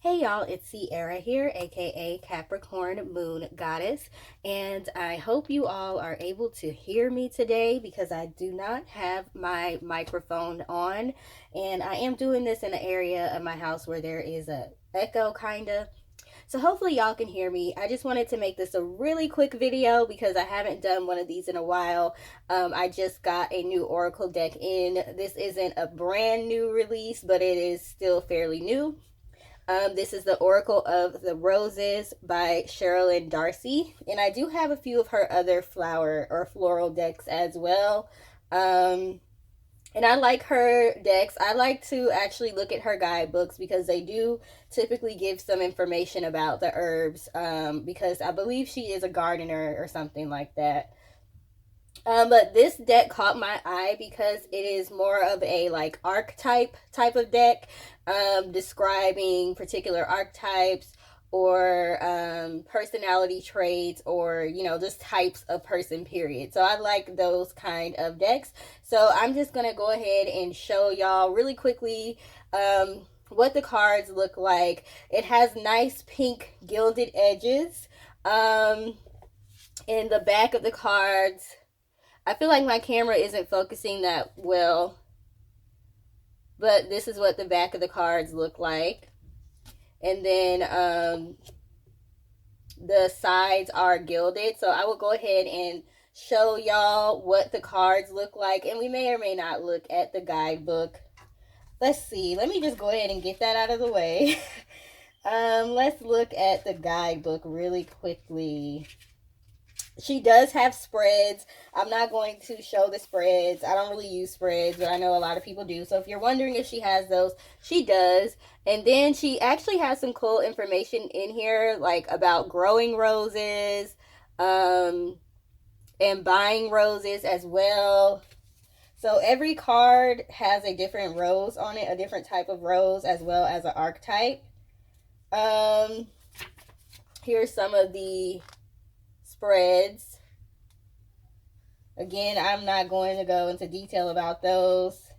Hey y'all, it's Sierra here, aka Capricorn Moon Goddess, and I hope you all are able to hear me today because I do not have my microphone on, and I am doing this in an area of my house where there is a echo kinda. So hopefully y'all can hear me. I just wanted to make this a really quick video because I haven't done one of these in a while. I just got a new Oracle deck in. This isn't a brand new release, but it is still fairly new. This is the Oracle of the Roses by Sherilyn Darcy. And I do have a few of her other flower or floral decks as well. And I like her decks. I like to actually look at her guidebooks because they do typically give some information about the herbs, because I believe she is a gardener or something like that. But this deck caught my eye because it is more of a like archetype type of deck, describing particular archetypes or personality traits, or just types of person, period. So I like those kind of decks. So I'm just gonna go ahead and show y'all really quickly what the cards look like. It has nice pink gilded edges. In the back of the cards, I feel like my camera isn't focusing that well, but this is what the back of the cards look like. And then the sides are gilded. So I will go ahead and show y'all what the cards look like. And we may or may not look at the guidebook. Let's see. Let me just go ahead and get that out of the way. Let's look at the guidebook really quickly. She does have spreads. I'm not going to show the spreads. I don't really use spreads, but I know a lot of people do. So if you're wondering if she has those, she does. And then she actually has some cool information in here, like about growing roses, and buying roses as well. So every card has a different rose on it, a different type of rose, as well as an archetype. Here's some of the spreads. Again, I'm not going to go into detail about those.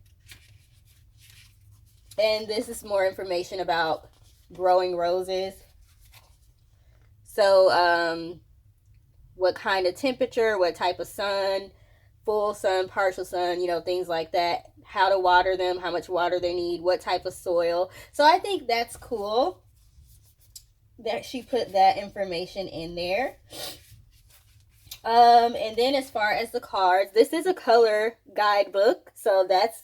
And this is more information about growing roses. So, what kind of temperature, what type of sun, full sun, partial sun, things like that. How to water them, how much water they need, what type of soil. So I think that's cool that she put that information in there. And then as far as the cards, this is a color guidebook, so that's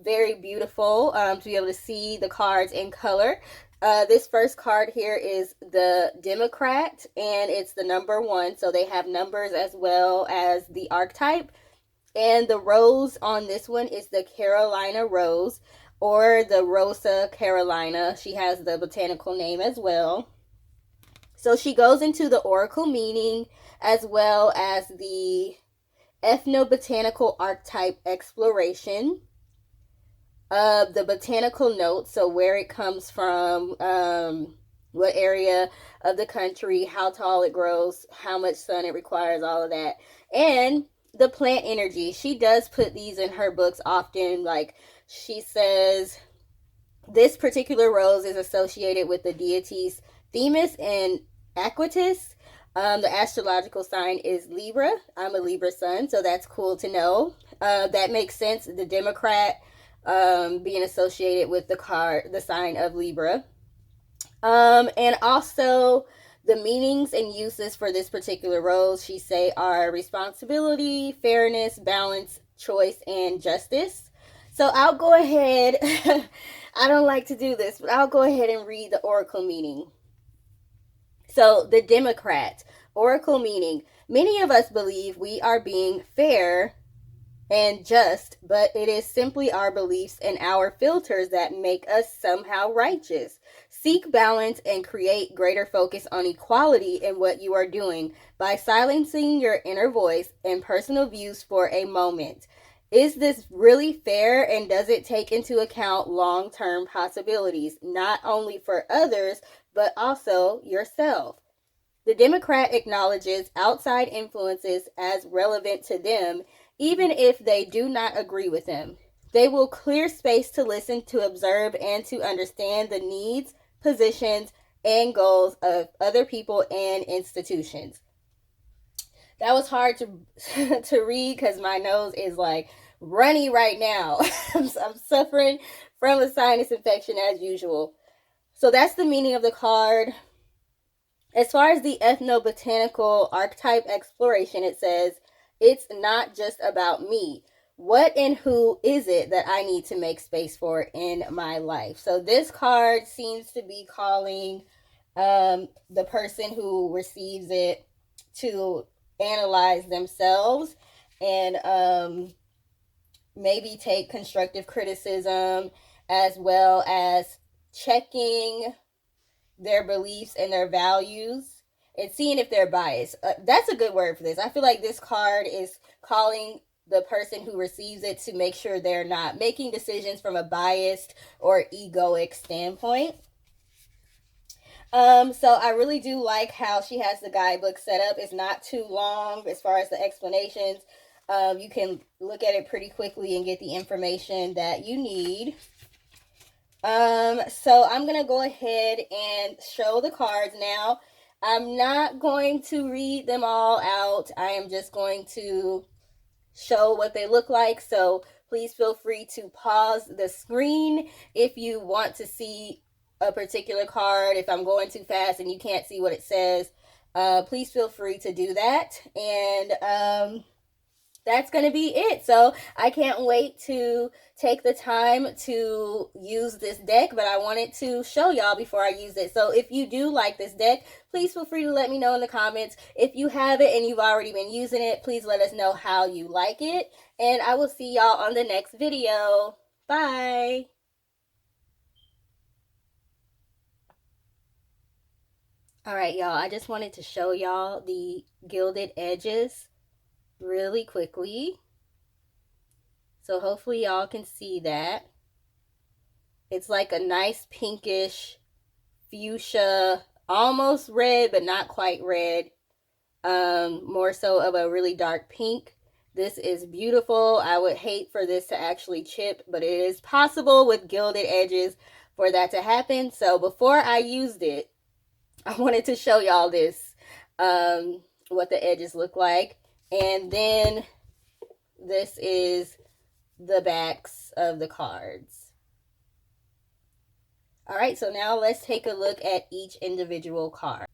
very beautiful, to be able to see the cards in color. This first card here is the Democrat, and it's the number 1, so they have numbers as well as the archetype. And the rose on this one is the Carolina Rose, or the Rosa Carolina. She has the botanical name as well. So she goes into the oracle meaning as well as the ethnobotanical archetype exploration of the botanical notes, so where it comes from, what area of the country, how tall it grows, how much sun it requires, all of that. And the plant energy. She does put these in her books often. Like she says, this particular rose is associated with the deities Themis and Aquatis. The astrological sign is Libra. I'm a Libra sun, so that's cool to know. That makes sense. The Democrat being associated with the sign of Libra. And also the meanings and uses for this particular rose, she say, are responsibility, fairness, balance, choice, and justice. So I'll go ahead. I don't like to do this, but I'll go ahead and read the oracle meaning. So the Democrat, oracle meaning, many of us believe we are being fair and just, but it is simply our beliefs and our filters that make us somehow righteous. Seek balance and create greater focus on equality in what you are doing by silencing your inner voice and personal views for a moment. Is this really fair, and does it take into account long-term possibilities, not only for others, but also yourself? The Democrat acknowledges outside influences as relevant to them, even if they do not agree with them. They will clear space to listen, to observe, and to understand the needs, positions, and goals of other people and institutions. That was hard to to read because my nose is like runny right now. I'm suffering from a sinus infection as usual. So that's the meaning of the card. As far as the ethnobotanical archetype exploration, it says, it's not just about me. What and who is it that I need to make space for in my life? So this card seems to be calling the person who receives it to analyze themselves and maybe take constructive criticism, as well as checking their beliefs and their values and seeing if they're biased. That's a good word for this. I feel like this card is calling the person who receives it to make sure they're not making decisions from a biased or egoic standpoint. So I really do like how she has the guidebook set up. It's not too long as far as the explanations. You can look at it pretty quickly and get the information that you need. So I'm going to go ahead and show the cards now. I'm not going to read them all out. I am just going to show what they look like. So please feel free to pause the screen if you want to see a particular card. If I'm going too fast and you can't see what it says, please feel free to do that. And that's going to be it. So I can't wait to take the time to use this deck, but I wanted to show y'all before I use it. So if you do like this deck, please feel free to let me know in the comments. If you have it and you've already been using it, please let us know how you like it. And I will see y'all on the next video. Bye. All right, y'all, I just wanted to show y'all the gilded edges really quickly. So hopefully y'all can see that. It's like a nice pinkish fuchsia, almost red, but not quite red. More so of a really dark pink. This is beautiful. I would hate for this to actually chip, but it is possible with gilded edges for that to happen. So before I used it, I wanted to show y'all this, what the edges look like. And then this is the backs of the cards. All right, so now let's take a look at each individual card.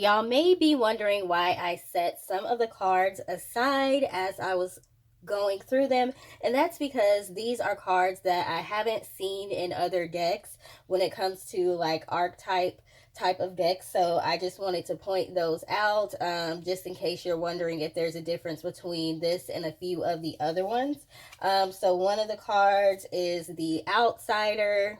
y'all may be wondering why I set some of the cards aside as I was going through them, and that's because these are cards that I haven't seen in other decks when it comes to like archetype type of decks. So I just wanted to point those out, just in case you're wondering if there's a difference between this and a few of the other ones. So one of the cards is the Outsider,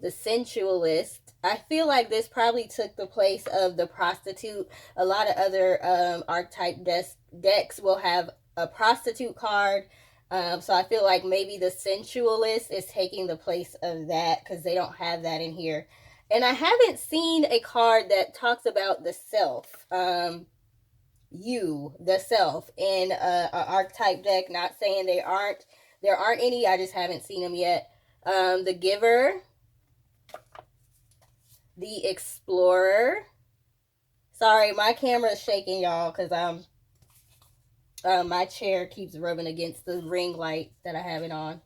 the Sensualist. I feel like this probably took the place of the Prostitute. A lot of other archetype decks will have a prostitute card. So I feel like maybe the Sensualist is taking the place of that because they don't have that in here. And I haven't seen a card that talks about the self. The self, in an archetype deck. Not saying there aren't any. I just haven't seen them yet. The Giver, the Explorer. Sorry, my camera is shaking, y'all, because my chair keeps rubbing against the ring light that I have it on.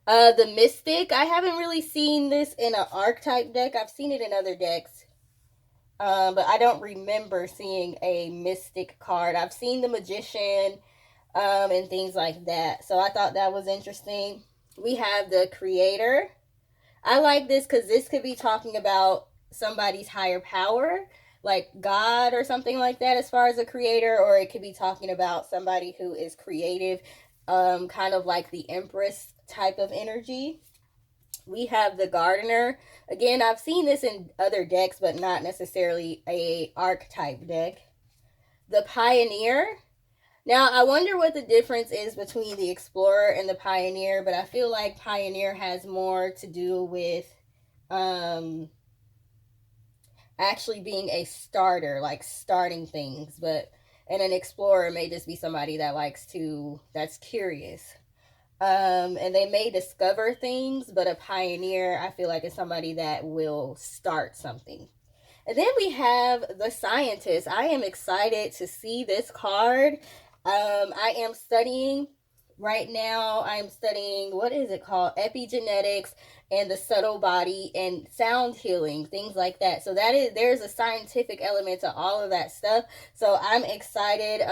The Mystic. I haven't really seen this in an archetype deck. I've seen it in other decks, but I don't remember seeing a Mystic card. I've seen the Magician, and things like that. So I thought that was interesting. We have the Creator. I like this because this could be talking about somebody's higher power, like God or something like that, as far as a creator, or it could be talking about somebody who is creative, kind of like the Empress type of energy. We have the Gardener. Again, I've seen this in other decks, but not necessarily a archetype deck. The Pioneer. Now, I wonder what the difference is between the Explorer and the Pioneer, but I feel like Pioneer has more to do with actually being a starter, like starting things, and an Explorer may just be somebody that that's curious. And they may discover things, but a Pioneer, I feel like, is somebody that will start something. And then we have the Scientist. I am excited to see this card. I am studying right now. I'm studying, what is it called? Epigenetics and the subtle body and sound healing, things like that. So there's a scientific element to all of that stuff. So I'm excited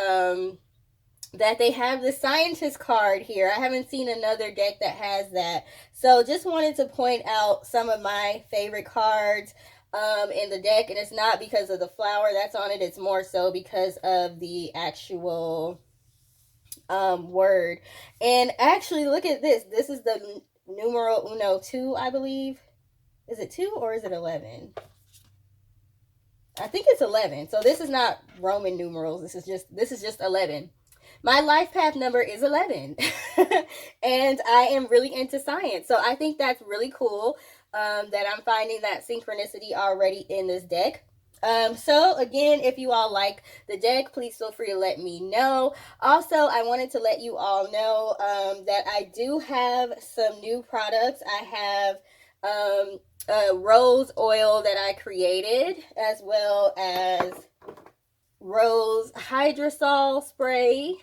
that they have the Scientist card here. I haven't seen another deck that has that. So just wanted to point out some of my favorite cards in the deck, and it's not because of the flower that's on it. It's more so because of the actual word. And actually, look at this. This is the numero uno 2, I believe. Is it 2 or is it 11? I think it's 11. So this is not Roman numerals. This is just 11. My life path number is 11. And I am really into science. So I think that's really cool, that I'm finding that synchronicity already in this deck. So again, if you all like the deck, please feel free to let me know. Also, I wanted to let you all know that I do have some new products. I have rose oil that I created, as well as rose hydrosol spray.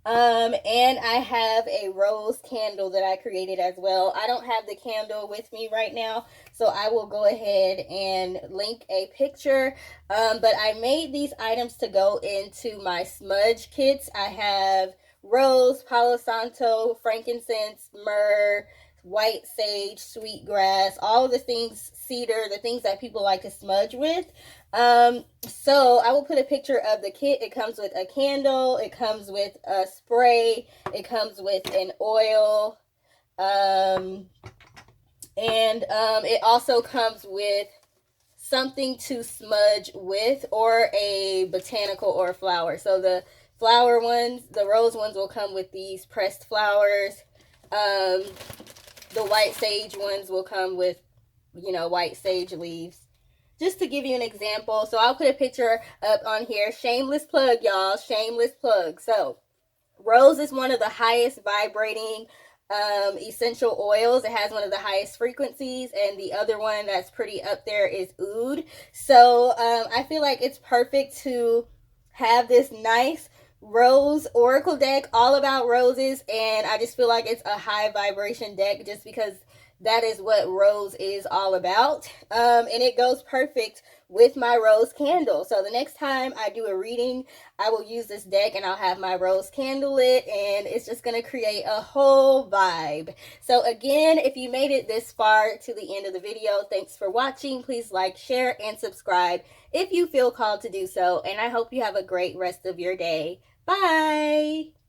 And I have a rose candle that I created as well. I don't have the candle with me right now, so I will go ahead and link a picture. But I made these items to go into my smudge kits. I have rose, Palo Santo, frankincense, myrrh, white sage, sweetgrass, all of the things, cedar, the things that people like to smudge with. So I will put a picture of the kit. It comes with a candle, it comes with a spray, it comes with an oil, and it also comes with something to smudge with, or a botanical or a flower. So the flower ones, the rose ones, will come with these pressed flowers. The white sage ones will come with, white sage leaves. Just to give you an example, so I'll put a picture up on here. Shameless plug, y'all. Shameless plug. So, rose is one of the highest vibrating essential oils. It has one of the highest frequencies, and the other one that's pretty up there is oud. So, I feel like it's perfect to have this nice rose oracle deck all about roses, and I just feel like it's a high vibration deck just because that is what rose is all about. And it goes perfect with my rose candle. So the next time I do a reading, I will use this deck and I'll have my rose candle lit, and it's just going to create a whole vibe. So again, if you made it this far to the end of the video, thanks for watching. Please like, share, and subscribe if you feel called to do so. And I hope you have a great rest of your day. Bye!